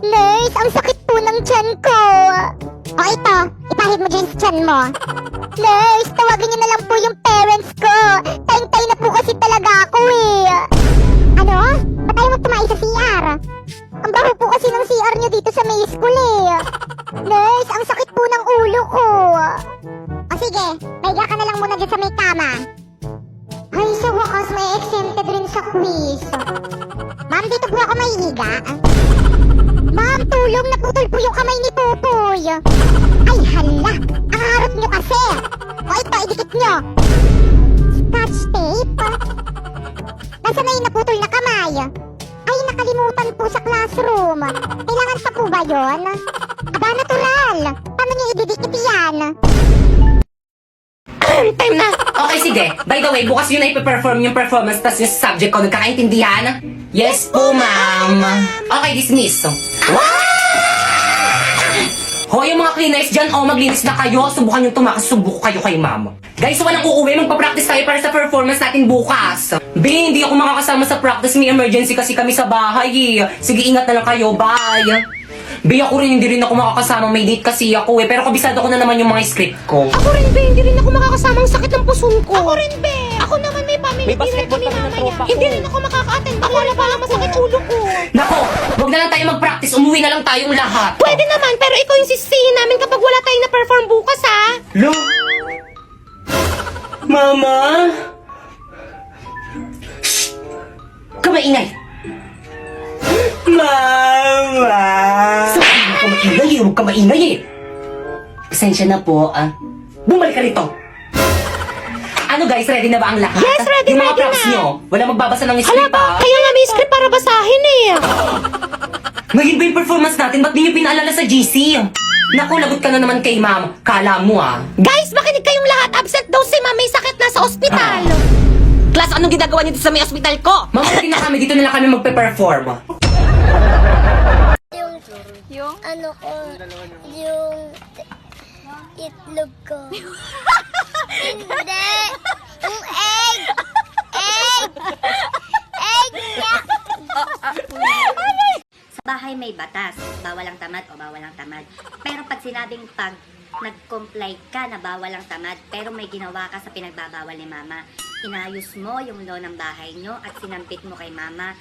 Nurse, ang sakit po ng tiyan ko. O ito, ipahid mo dyan sa tiyan mo. Nurse, tawagin niyo na lang po yung parents ko. Tayong-tay na po kasi talaga ako eh. Ano? Ba't ayaw mo tumayo sa CR? Ang baho po kasi ng CR niyo dito sa may school eh. Nurse, ang sakit po ng ulo ko. O sige, pahiga ka na lang muna dyan sa may kama. Ay, sa wakas may exempted rin sa quiz. Ma'am, dito po ako may higa. Ma'am, tulong, naputol po yung kamay ni Pupoy. Ay, hala, ang harap nyo kasi. O ito, idikit nyo. Scotch tape. Nasaan na yung naputol na kamay? Ay, nakalimutan po sa classroom. Kailangan pa po ba yun? Aba, natural. Paano nyo ididikit yan? Time na! Okay, sige. By the way, bukas yun na ipaperform yung performance tas yung subject ko. Nagkakaintindihan? Yes po, ma'am. Okay, dismiss. Hoy, yung mga cleaners dyan, maglinis na kayo. Subukan yung tumakasubok kayo kay ma'am. Guys, walang uuwi. Magpa-practice tayo para sa performance natin bukas. B, hindi ako makakasama sa practice. May emergency kasi kami sa bahay eh. Sige, ingat na lang kayo. Bye! B, ako rin, hindi rin ako makakasama. May date kasi ako eh. Pero kabisado ko na naman yung mga script ko. Ako rin, be. Hindi rin ako makakasama. Ang sakit ng puson ko. Ako rin, be. Ako naman may family May basketball dinner kami ng tropa ko. Hindi rin ako makaka-attend. Ako na pa lang masakit ulo ko. Nako, wag na lang tayo mag-practice. Umuwi na lang tayong lahat. Pwede naman, pero ikaw yung sisihin namin kapag wala tayong na-perform bukas, ha? Lo? Mama? Shh! Kamaingay! Mama! Huwag ka maingay eh! Pasensya na po, Bumalik ka rito! Ano guys, ready na ba ang lahat? Yes, ready, yung mga ready props na. nyo, wala magbabasa ng Hala script ba? Kaya nga may script para basahin eh. Ngayon ba yung performance natin? Ba't di nyo pinaalala sa GC? Naku, lagot ka na naman kay ma'am. Kala mo Guys, makinig kayong lahat. Absent daw si ma'am. May sakit na sa ospital. Class, anong ginagawa niyo dito sa may ospital ko? Ma'am, okay na kami. Dito na lang kami magpe-perform. Yung ano ko, yung itlog ko. Hindi! Yung egg! Egg! Egg niya! Sa bahay may batas, bawal ang tamad o bawal ang tamad. Pero pag sinabing pag nag-comply ka na bawal ang tamad, pero may ginawa ka sa pinagbabawal ni mama, inayos mo yung law ng bahay nyo at sinampit mo kay mama,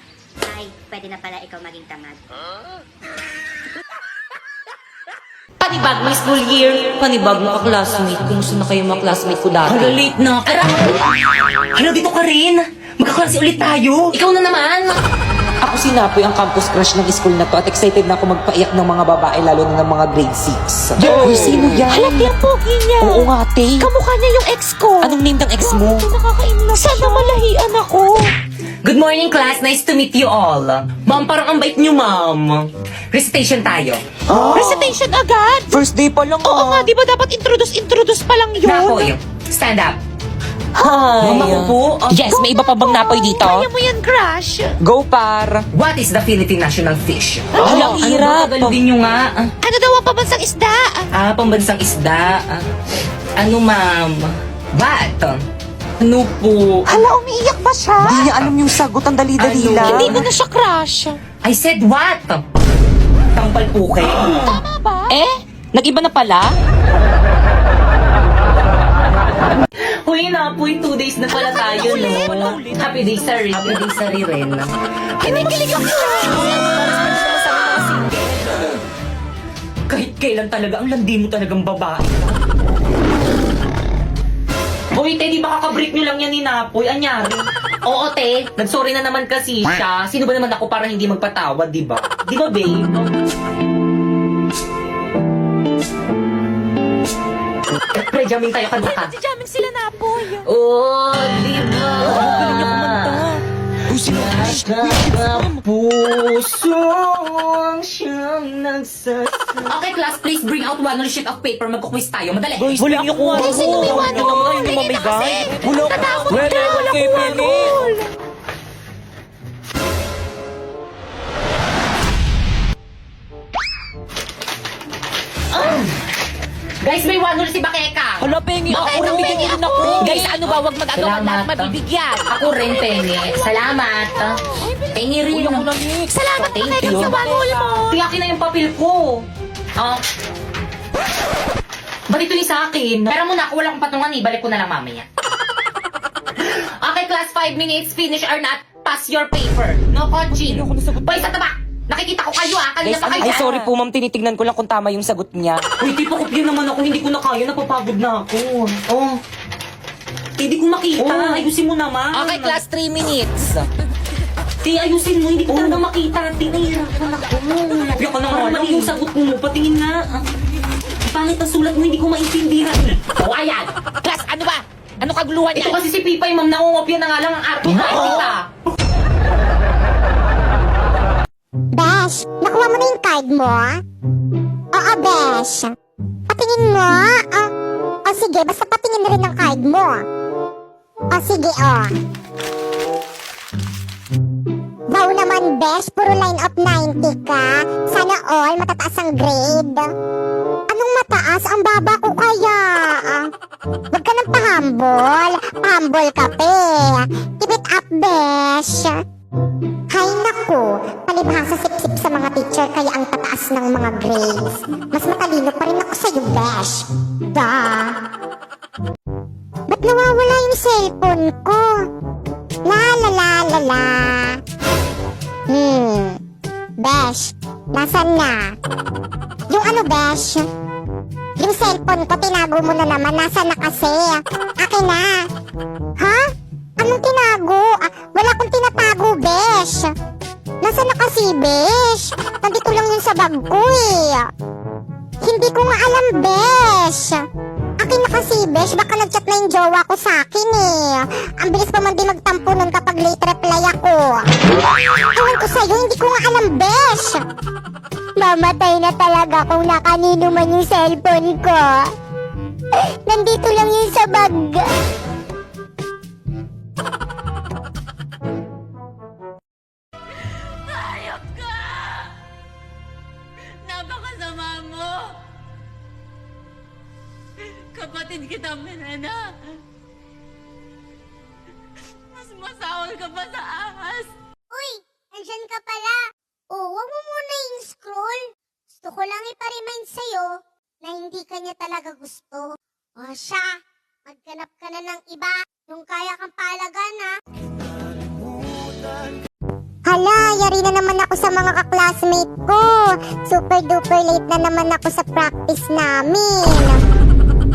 ay pwede na pala ikaw maging tamad. Panibag may school year. Panibag mo ka-classmate. Kumusta na kayo mga classmate ko dati? Hala, late na. Hala, dito ka rin. Magkaklase ulit tayo. Ikaw na naman. Ako si Napoy, ang campus crush ng school na to at excited na ako magpaiyak ng mga babae lalo na ng mga grade 6. Uy, sino yan? Halati ang pogi niya. Oo nga, te. Kamukha niya yung ex ko. Anong name ng ex mo? Nakaka-inlove Sana malahian ako. Good morning, class. Nice to meet you all. Ma'am, parang ang bait niyo, ma'am. Recitation tayo. Recitation agad. First day pa lang Oo nga, di ba dapat introduce pa lang yun? Napoy, stand up. Hi. Mama ko po. Yes, may iba pa bang Napoy dito? Kaya mo yan, crush. Go, par. What is the Philippine national fish? Ang hirap. Ano ba, nyo nga? Ano daw ang pabansang isda? Pambansang isda. Ano, ma'am? What? Ano po? Hala, umiiyak ba siya? Hindi niya alam yung sagot, ang dali-dali Ano? lang. Hindi mo na siya crush. I said what? Tampal po kayo. Tama ba? Nag-iba na pala? Huy na po, 2 days na pala tayo, no? Happy day, sorry. Happy day, sorry rin. Kinikilig ako. Kahit kailan talaga, ang landi mo talagang babae. Hoy, te, di ba kakabreak nyo lang yan ni Napoy? Anyari? Oo, te. Nagsorry na naman kasi siya. Sino ba naman ako para hindi magpatawad, di ba? Di ba, babe? Pre-jamming tayo kanaka. Jamming sila na po. Oh, di ba? Galing niya kumanta. Puso ang siyang Okay, class, please bring out one sheet of paper. Magkukwis tayo. Madali. Wala niyo kung ano. Sino may one? Yung mamigay. Wala. Natakot Wala ka. Wala kay ko Penny. Guys, may one si Bakeka. Hala, Penny. Ako Bakit rin bigyan Penny niyo rin ako? ako. Guys, ano ba? Huwag mag-agawan Salamat. lahat mabibigyan. Ako rin, Penny. Salamat. Penny rin. Uy, ako na, Nick. Salamat Thank Bakeka you. sa one hole mo. Tiyak Akin na yung papel ko. Ah. Ba't ito yung sa akin? Pero muna, ako wala akong patungan eh. Balik ko na lang mamaya. Okay, class, 5 minutes. Finish or not, pass your paper. No coaching. Boy, sa taba! Nakikita ko kayo Kanina Guys, pa kayo ay sorry po ma'am, tinitignan ko lang kung tama yung sagot niya. Uy, tipo kopya naman ako. Hindi ko na kaya. Napapagod na ako. Oh. Hindi ko makita. Oh. Ayusin mo naman. Okay, class, 3 minutes. Ti, ayusin mo. Hindi ko talaga makita. Ti, nahihirapan ako. Kopya ka na nga. Mali yung sagot mo. Patingin nga. Pangit ang sulat mo. Hindi ko maintindihan. Oh, ayan. Class, ano ba? Ano kaguluhan Ito niya? kasi si Pipay, ma'am. Nangungopya na nga lang ang arte. Kita. Besh, nakuha mo na yung card mo? Oo, Besh. Patingin mo? O sige, basta patingin na rin ang card mo. O sige, Wow naman, Besh. Puro line of 90 ka. Sana all matataas ang grade. Anong mataas? Ang baba ko kaya. Huwag ka nang pahambol. Pahambol ka, pe. Keep it up, Besh. Hay naku, palibhasa sip-sip sa mga teacher kaya ang tataas ng mga grades. Mas matalino pa rin ako sa'yo, Besh. Ba't nawawala yung cellphone ko? La. Besh, nasan na? Yung ano, Besh? Yung cellphone ko, tinago mo na naman. Nasaan na kasi? Akin na. Ha? Anong tinago? Wala akong tinatago, Besh. Nasaan na kasi, Besh? Nandito lang yun sa bag ko, Hindi ko nga alam, Besh. Akin na kasi, Besh. Baka nag-chat na yung jowa ko sa akin, Ang bilis pa man din magtampo nun kapag late reply ako. Ewan ko sa'yo, hindi ko nga alam, Besh. Mamatay na talaga kung nakanino man yung cellphone ko. Nandito lang yun sa bag. Hayop ka! Napakasama mo! Kapatid kita, Melena. Mas masawal ka pa sa ahas. Uy, andyan ka pala. Wag mo muna yung scroll. Gusto ko lang iparemind sa'yo na hindi ka niya talaga gusto. Siya, magkanap ka na ng iba. Yung kaya kang palagan, ha? Hala, yari na naman ako sa mga kaklasmate ko. Super duper late na naman ako sa practice namin.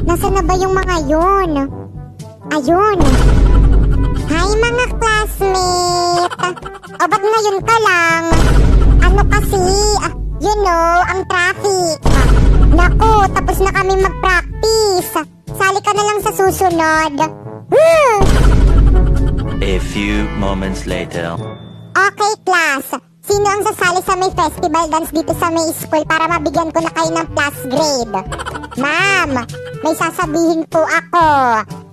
Nasaan na ba yung mga yun? Ayun. Hi mga classmate! O ba't ngayon ka lang? Ano kasi, ang traffic. Naku, tapos na kami mag-practice. Sali ka na lang sa susunod. Woo! A few moments later. Okay, class. Sino ang sasali sa may festival dance dito sa may school para mabigyan ko na kayo ng plus grade? Ma'am, may sasabihin po ako.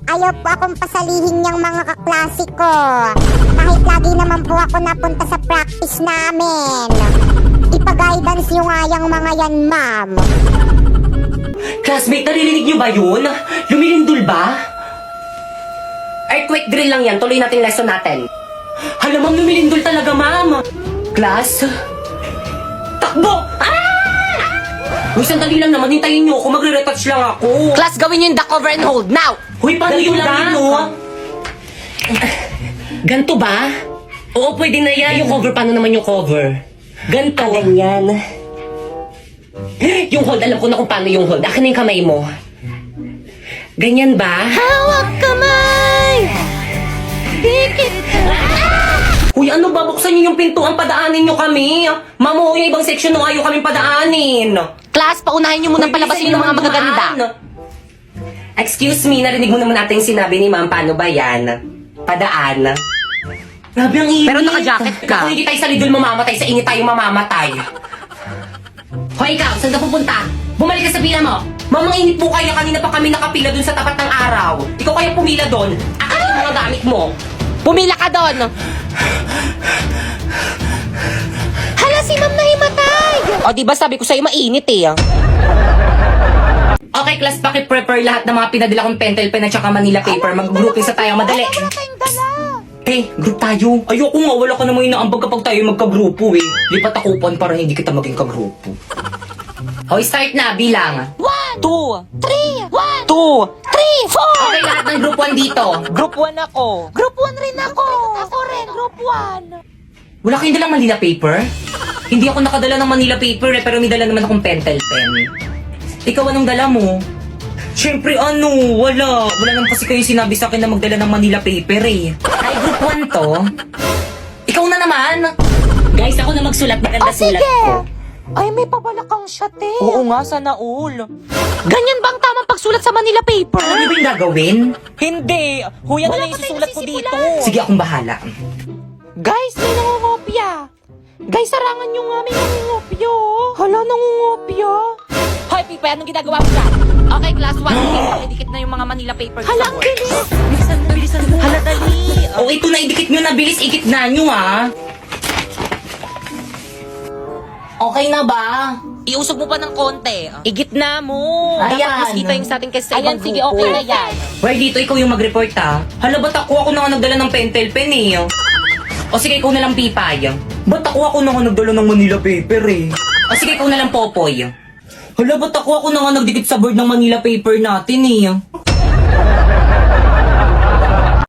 Ayaw po akong pasalihin niyang mga kaklase ko. Kahit lagi naman po ako napunta sa practice namin. Ipa-guidance niyo nga yung mga yan, ma'am. Classmate, naririnig niyo ba yun? Lumilindol ba? Earthquake drill lang yan. Tuloy natin lesson natin. Hala, ma'am, lumilindol talaga, ma'am. Class? Takbo! Uy, sandali lang naman. Hintayin niyo ako. Magre-retouch lang ako. Class, gawin niyo yung duck over and hold now. Huy, paano yung lang no? Ganto ba? Oo, pwede na yan. Yung cover, paano naman yung cover? Ganto. Ganyan. Yung hold, alam ko na kung paano yung hold. Akin na yung kamay mo. Ganyan ba? Hawak kamay! Dikit ka! Uy, ano ba? Buksan niyo yung pintuan, padaanin niyo kami. Mamo, yung ibang section no, ayaw kaming padaanin. Class, paunahin niyo muna palabasin yung mga magaganda. Excuse me, narinig mo naman natin yung sinabi ni ma'am. Paano ba yan? Padaan. Grabe ang init. Pero naka-jacket ka. Kung hindi tayo sa lidol mamamatay, sa init tayo mamamatay. Hoy ikaw, saan ka pupunta? Bumalik ka sa pila mo. Mamang init po kaya, kanina pa kami nakapila dun sa tapat ng araw. Ikaw kaya pumila dun. Akin yung mga gamit mo. Pumila ka doon. Hala, si ma'am nahimatay! O, di ba sabi ko sa'yo mainit Okay, class, paki-prepare lahat ng mga pinadala kong pentel pen at saka Manila paper. Mag-grouping sa tayo, madali. Wala tayong dala! Te, group tayo. Ayoko nga, wala ka namang inaambag kapag tayo magkagrupo eh. Lipat ako upuan para hindi kita maging kagrupo. Hoy, start na, bilang. 2, 3, 1, 2, 3, 4! Okay, lahat ng group 1 dito. Group 1 ako. Group 1 rin ako. Ako rin, group 1. Wala kayong dalang Manila paper? Hindi ako nakadala ng Manila paper eh, pero may dala naman akong pentel pen. Ikaw, anong dala mo? Siyempre wala. Wala naman kasi kayo sinabi sa akin na magdala ng Manila paper eh. Ay, group 1 to. Ikaw na naman. Guys, ako na magsulat. Maganda sulat ko. Ay, may pabalakang shot eh. Oo nga, sana all. Ganyan ba ang tamang pagsulat sa Manila paper? Ano ba yung gagawin? Hindi! Huya na Wala lang pa tayo isusulat ko nasisimulan. dito. Sige, akong bahala. Guys, may nangungopia. Guys, sarangan nyo nga, may nangungopia. Hala, nangungopia. Hoy, Pipa, anong ginagawa mo dyan? Okay, class 1. Pakidikit na yung mga Manila paper. Hala, ang bilis. Bilisan mo. Hala, dali. O, ito na, idikit nyo na. Bilis, ikit na nyo ah. Okay na ba? Iusog mo pa ng konti. Igit na mo. Ayan. Dapat mas kita yung sa atin kasi sa Ayan, ibang sige, grupo. okay na yan. Well, dito ikaw yung mag-report ha. Hala, ba't ako na nga nagdala ng pentel pen eh. O sige, ikaw na lang Pipay. Ba't ako na nga nagdala ng Manila paper eh. O sige, ikaw na lang Popoy. Hala, ba't ako na nga nagdikit sa board ng Manila paper natin eh.